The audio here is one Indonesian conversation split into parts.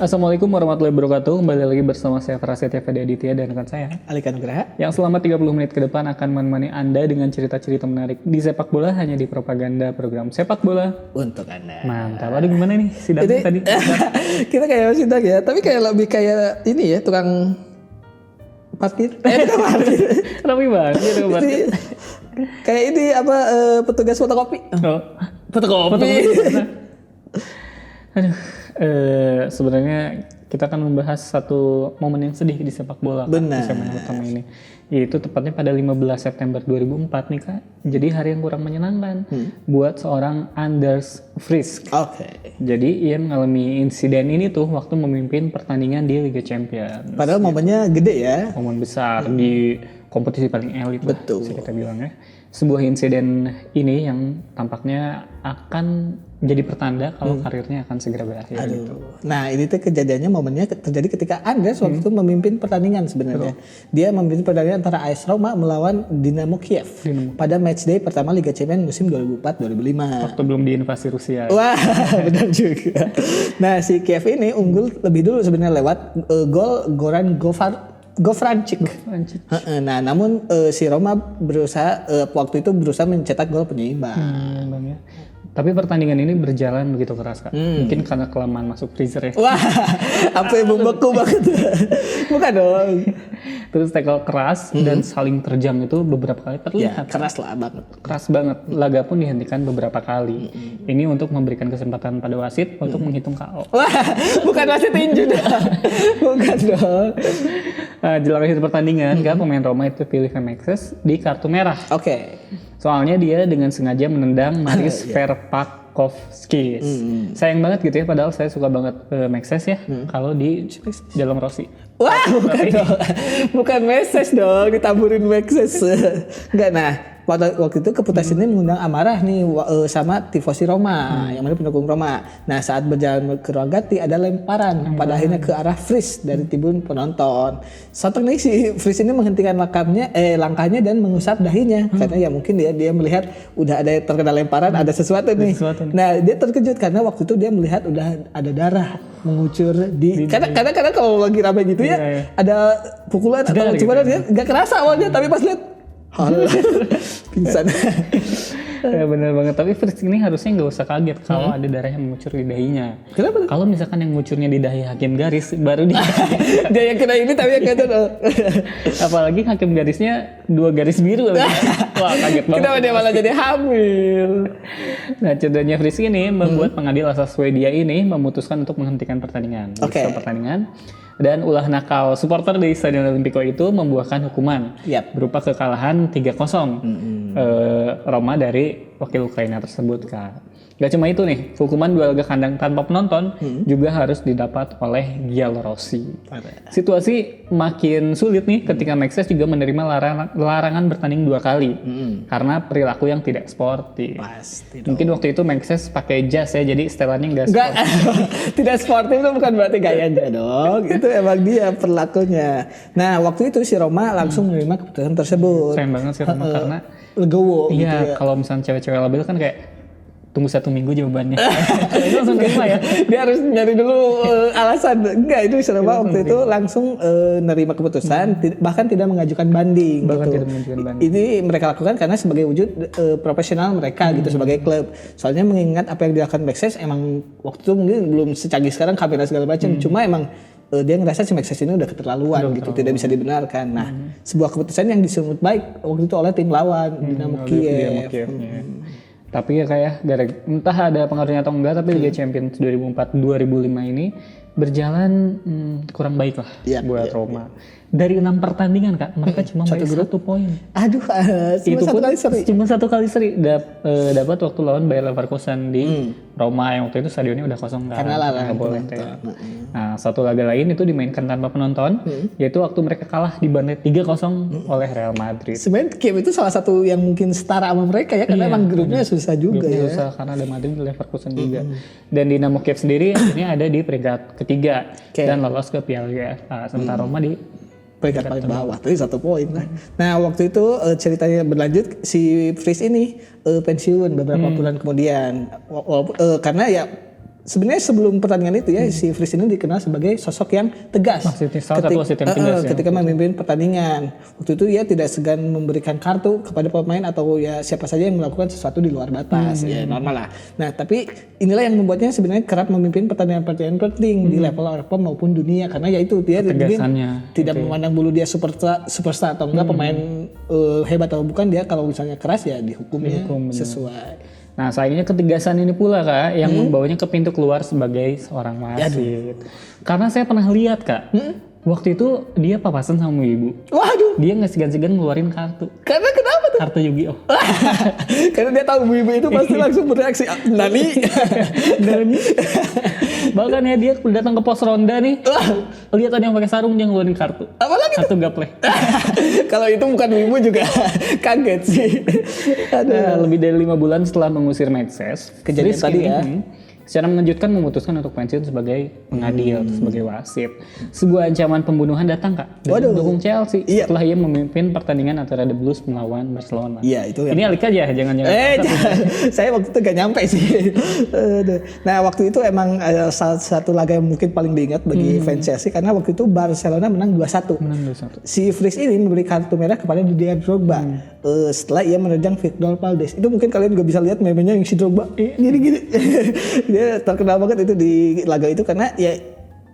Assalamualaikum warahmatullahi wabarakatuh. Kembali lagi bersama saya Prasetya Fedi Aditya dan rekan saya Alika Nugraha yang selama 30 menit ke depan akan menemani Anda dengan cerita-cerita menarik di sepak bola hanya di propaganda program sepak bola untuk Anda. Mantap. Aduh gimana nih sidangnya tadi? Kita kayak sidang ya, tapi kayak lebih kayak ini ya, tukang parkir. Tukang parkir. Rapi banget gitu Ini, kayak ini apa petugas fotokopi. Oh, Fotokopi. aduh. Sebenarnya kita akan membahas satu momen yang sedih di sepak bola Kak, Benar. di segmen pertama ini. Yaitu tepatnya pada 15 September 2004 nih Kak. Jadi hari yang kurang menyenangkan buat seorang Anders Frisk. Oke. Jadi ia mengalami insiden ini tuh waktu memimpin pertandingan di Liga Champions. Padahal momennya gede ya. Momen besar di kompetisi paling elit lah, Betul. bisa kita bilang ya. Sebuah insiden ini yang tampaknya akan jadi pertanda kalau karirnya akan segera berakhir gitu. Nah ini tuh kejadiannya momennya terjadi ketika Anders waktu itu memimpin pertandingan sebenarnya. Dia memimpin pertandingan antara AS Roma melawan Dinamo Kiev pada matchday pertama Liga Champions musim 2004-2005. Waktu belum diinvasi Rusia. Wah, benar juga. Nah, si Kiev ini unggul lebih dulu sebenarnya lewat gol Goran Gofrancic. Nah, namun si Roma berusaha waktu itu berusaha mencetak gol penyeimbang. Bang ya. Tapi pertandingan ini berjalan begitu keras Kak. Mungkin karena kelamaan masuk freezer ya. Wah, sampai membeku banget. Bukan dong. Terus tackle keras dan saling terjang itu beberapa kali Ya, terlihat. keras lah banget. Keras banget. Laga pun dihentikan beberapa kali. Ini untuk memberikan kesempatan pada wasit untuk menghitung KO. Wah, bukan wasit tinju dah. Bukan dong. Jelang akhir pertandingan, Kak, pemain Roma itu pilih Maxes di kartu merah. Oke. Soalnya dia dengan sengaja menendang Maris Verpakovskis. Sayang banget gitu ya, padahal saya suka banget Maxes ya kalau di dalam Rossi. Wah, bukan dong. Bukan message dong, ditaburin message. Enggak, nah waktu itu keputusan ini mengundang amarah nih sama tifosi Roma, yang mana pendukung Roma. Nah saat berjalan ke ruang ganti ada lemparan pada akhirnya ke arah Frisk dari tribun penonton. Sontak nih si Frisk ini menghentikan langkahnya dan mengusap dahinya karena ya mungkin dia melihat udah ada terkena lemparan, ada sesuatu nih. Nah dia terkejut karena waktu itu dia melihat udah ada darah mengucur di karena kalau lagi ramai gitu ya ada pukulan atau cuma dia nggak kerasa awalnya tapi pas lihat pingsan. Ya benar banget, tapi Frisk ini harusnya nggak usah kaget kalau ada darah yang mengucur di dahinya. Kenapa? Kalau misalkan yang ngucurnya di dahi hakim garis, baru dia dia yang kena ini tapi yang kena apalagi hakim garisnya 2 garis biru. Wah kaget banget. Kenapa dia malah jadi hamil? Nah cederanya Frisk ini membuat pengadil asal Swedia ini memutuskan untuk menghentikan pertandingan. Oke. Pertandingan dan ulah nakal supporter di Stadion Olimpico itu membuahkan hukuman berupa kekalahan 3-0 Roma dari wakil Ukraina tersebut Kak. Gak cuma itu nih, hukuman 2 laga kandang tanpa penonton juga harus didapat oleh Giallorossi. Situasi makin sulit nih ketika Maxes juga menerima larangan bertanding 2 kali karena perilaku yang tidak sportif. Pasti Mungkin waktu itu Maxes pakai jas ya, jadi setelannya nggak sportif. Tidak sportif itu bukan berarti gayanya dong. Itu emang dia perlakunya. Nah waktu itu si Roma langsung menerima keputusan tersebut. Sayang banget sih Roma karena legowo iya gitu ya. kalau misalnya cewek-cewek label kan kayak tunggu 1 minggu jawabannya. Itu langsung terima ya. Dia harus nyari dulu alasan. Enggak, itu Roma waktu itu langsung nerima keputusan, bahkan tidak mengajukan banding. Tidak mengajukan banding. Ini mereka lakukan karena sebagai wujud profesional mereka gitu sebagai klub. Soalnya mengingat apa yang dilakukan Maxes emang waktu itu mungkin belum secanggih sekarang kamera segala macam. Cuma emang dia ngerasa si Maxes ini udah keterlaluan gitu, tidak bisa dibenarkan. Nah, sebuah keputusan yang disambut baik waktu itu oleh tim lawan Dinamo Kiev. Tapi ya kayak entah ada pengaruhnya atau enggak, tapi Liga Champions 2004-2005 ini berjalan kurang baik lah buat Roma. Dari 6 pertandingan Kak, mereka cuma meraih 1 poin. Aduh, itu pun cuma 1 kali seri dapat waktu lawan Bayer Leverkusen di Roma yang waktu itu stadionnya udah kosong kan. Karena larangan penonton. Nah, 1 laga lain itu dimainkan tanpa penonton, yaitu waktu mereka kalah di Bandit 3-0 oleh Real Madrid. Sebenarnya Kiev itu salah satu yang mungkin setara sama mereka ya, karena emang grupnya susah juga ya. Susah karena ada Madrid dan Leverkusen juga. Dan Dinamo Kiev sendiri akhirnya ada di peringkat ketiga dan lolos ke Piala UEFA. Sementara Roma di peringkat paling bawah, tapi 1 poin lah. Nah waktu itu ceritanya berlanjut, si Frisk ini pensiun beberapa bulan kemudian, karena ya sebenarnya sebelum pertandingan itu ya si Fris ini dikenal sebagai sosok yang tegas ketika memimpin pertandingan. Waktu itu ia tidak segan memberikan kartu kepada pemain atau ya siapa saja yang melakukan sesuatu di luar batas. Ya normal lah. Nah tapi inilah yang membuatnya sebenarnya kerap memimpin pertandingan-pertandingan penting di level Eropa maupun dunia, karena ya itu dia tidak memandang dulu dia superstar atau enggak pemain hebat atau bukan, dia kalau misalnya keras ya dihukumnya sesuai. Nah sayangnya ketegasan ini pula Kak yang membawanya ke pintu keluar sebagai seorang wasit. Karena saya pernah lihat Kak, waktu itu dia papasan sama ibu. Waduh. Dia nggak segan-segan ngeluarin kartu. Karena kenapa tuh? Kartu Yu-Gi-Oh. Karena dia tahu ibu itu pasti langsung bereaksi. Nani. Bahkan ya dia datang ke pos ronda nih, lihat ada yang pakai sarung, dia ngeluarin kartu. Apalagi kartu gaple. Kalau itu bukan ibu juga kaget sih. Nah, lebih dari 5 bulan setelah mengusir Mexes, kejadian tadi ya, secara mengejutkan memutuskan untuk pensiun sebagai pengadil, sebagai wasit. Sebuah ancaman pembunuhan datang Kak dari pendukung Chelsea setelah ia memimpin pertandingan antara The Blues melawan Barcelona. Iya itu. Ini alik aja, jangan-jangan. Saya waktu itu gak nyampe sih. Nah waktu itu emang salah satu laga yang mungkin paling diingat bagi fans Chelsea, karena waktu itu Barcelona menang 2-1. Si Fris ini memberi kartu merah kepada Didier Drogba setelah ia menerjang Victor Valdes. Itu mungkin kalian juga bisa lihat meme-nya yang si Drogba gini-gini. Dia terkenal banget itu di laga itu, karena ya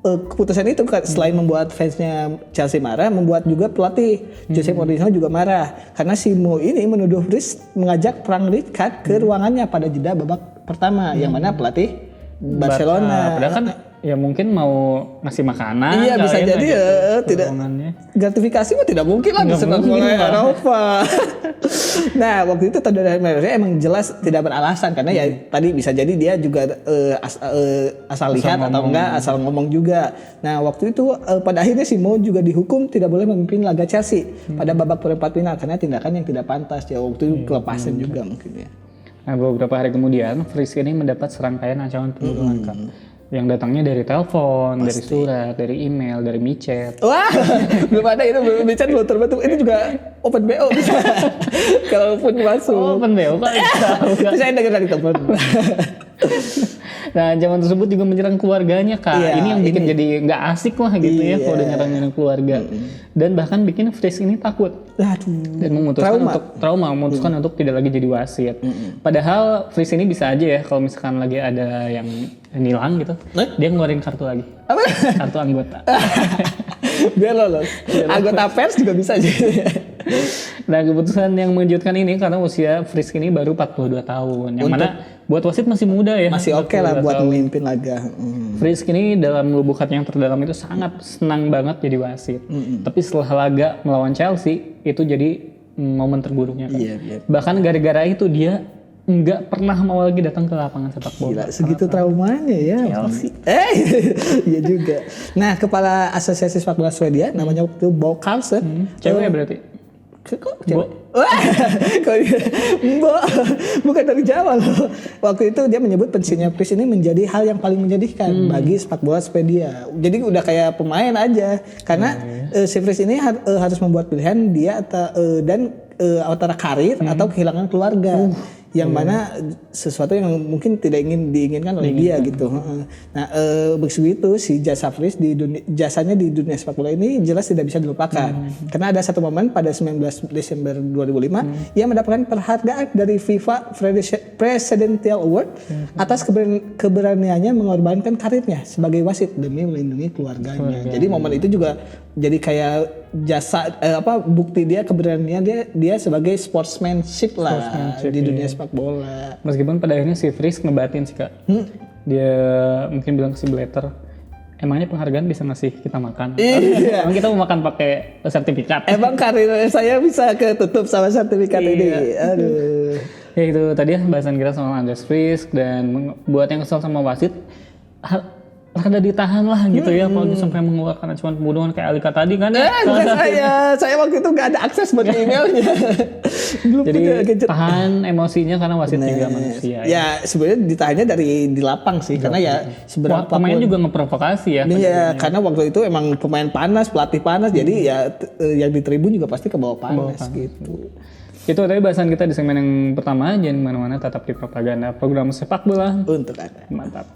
keputusan itu selain membuat fansnya Chelsea marah, membuat juga pelatih Jose Mourinho juga marah, karena si Mo ini menuduh Fris mengajak perang red card ke ruangannya pada jeda babak pertama yang mana pelatih Barcelona. Padahal kan ya mungkin mau ngasih makanan. Iya bisa jadi ya, tidak gratifikasi mah tidak mungkin lah disenang oleh Eropa. Nah waktu itu Tadadai Merah emang jelas tidak beralasan, karena ya tadi bisa jadi dia juga asal lihat atau enggak asal ngomong juga. Nah waktu itu pada akhirnya si Mo juga dihukum tidak boleh memimpin laga Chelsea pada babak perempat final karena tindakan yang tidak pantas ya, waktu itu kelepasan juga mungkin ya. Nah beberapa hari kemudian Fris ini mendapat serangkaian ancaman pembunuhan Kak, yang datangnya dari telepon, dari surat, dari email, dari micet. Wah, belum ada itu, micet belum terbentuk. Ini juga open BO bisa. Kalaupun masuk. Open BO kok tahu Kak. Saya dengar dari telepon. Nah, ancaman tersebut juga menyerang keluarganya Kak. Ini yang bikin jadi nggak asik lah gitu ya kalau udah nyerang keluarga. Dan bahkan bikin Fris ini takut. Dan memutuskan untuk tidak lagi jadi wasit. Padahal Fris ini bisa aja ya kalau misalkan lagi ada yang nilang gitu, dia ngeluarin kartu lagi. Apa? Kartu anggota. Biar lolos. Anggota pers juga bisa aja. Nah keputusan yang mengejutkan ini karena usia Fris ini baru 42 tahun. Yang mana buat wasit masih muda ya. Masih oke lah buat memimpin laga. Fris ini dalam lubuk hati yang terdalam itu sangat senang banget jadi wasit. Tapi setelah laga melawan Chelsea itu jadi momen terburuknya kan. Bahkan gara-gara itu dia nggak pernah mau lagi datang ke lapangan sepak bola. Gila, segitu traumanya ya. Chelsea. Iya juga. Nah, kepala Asosiasi Sepak Bola Swedia namanya waktu Bo Carlsen. Cewek berarti? Kok cewek? Bukan dari Jawa loh. Waktu itu dia menyebut pensiunnya Fris ini menjadi hal yang paling menyedihkan bagi sepak bola Swedia. Jadi udah kayak pemain aja. Karena si Fris ini harus membuat pilihan dia antara karir atau kehilangan keluarga. Yang mana sesuatu yang mungkin tidak diinginkan oleh dia gitu. Nah, begitu si jasa Fris jasanya di dunia sepak bola ini jelas tidak bisa dilupakan. Karena ada satu momen pada 19 Desember 2005 ia mendapatkan penghargaan dari FIFA Presidential Award atas keberaniannya mengorbankan karirnya sebagai wasit demi melindungi keluarganya. Jadi momen itu juga jadi kayak jasa bukti dia keberanian dia sebagai sportsmanship di dunia sepak bola. Meskipun pada akhirnya si Fris ngebatin sih Kak. Dia mungkin bilang ke si Blatter, emangnya penghargaan bisa ngasih kita makan? Emang kita mau makan pakai sertifikat? Emang karir saya bisa ketutup sama sertifikat ini? Aduh. Ya itu tadi ya bahasan kita soal Andreas Fris, dan buat yang kesel sama wasit rada ditahan lah gitu ya, apalagi sampai mengeluarkan ancaman pembunuhan kayak Alika tadi kan. Bukan saya waktu itu nggak ada akses buat emailnya. Jadi tahan emosinya karena wasit juga manusia. Ya sebenarnya ditahannya di lapang sih, karena ya seberapa pemain juga ngeprovokasi ya. Iya, karena waktu itu emang pemain panas, pelatih panas, jadi ya yang di tribun juga pasti kebawa panas gitu. Itu tadi bahasan kita di segmen yang pertama. Jangan kemana-mana, tetap di Propaganda, program sepak bola untuk Anda. Mantap.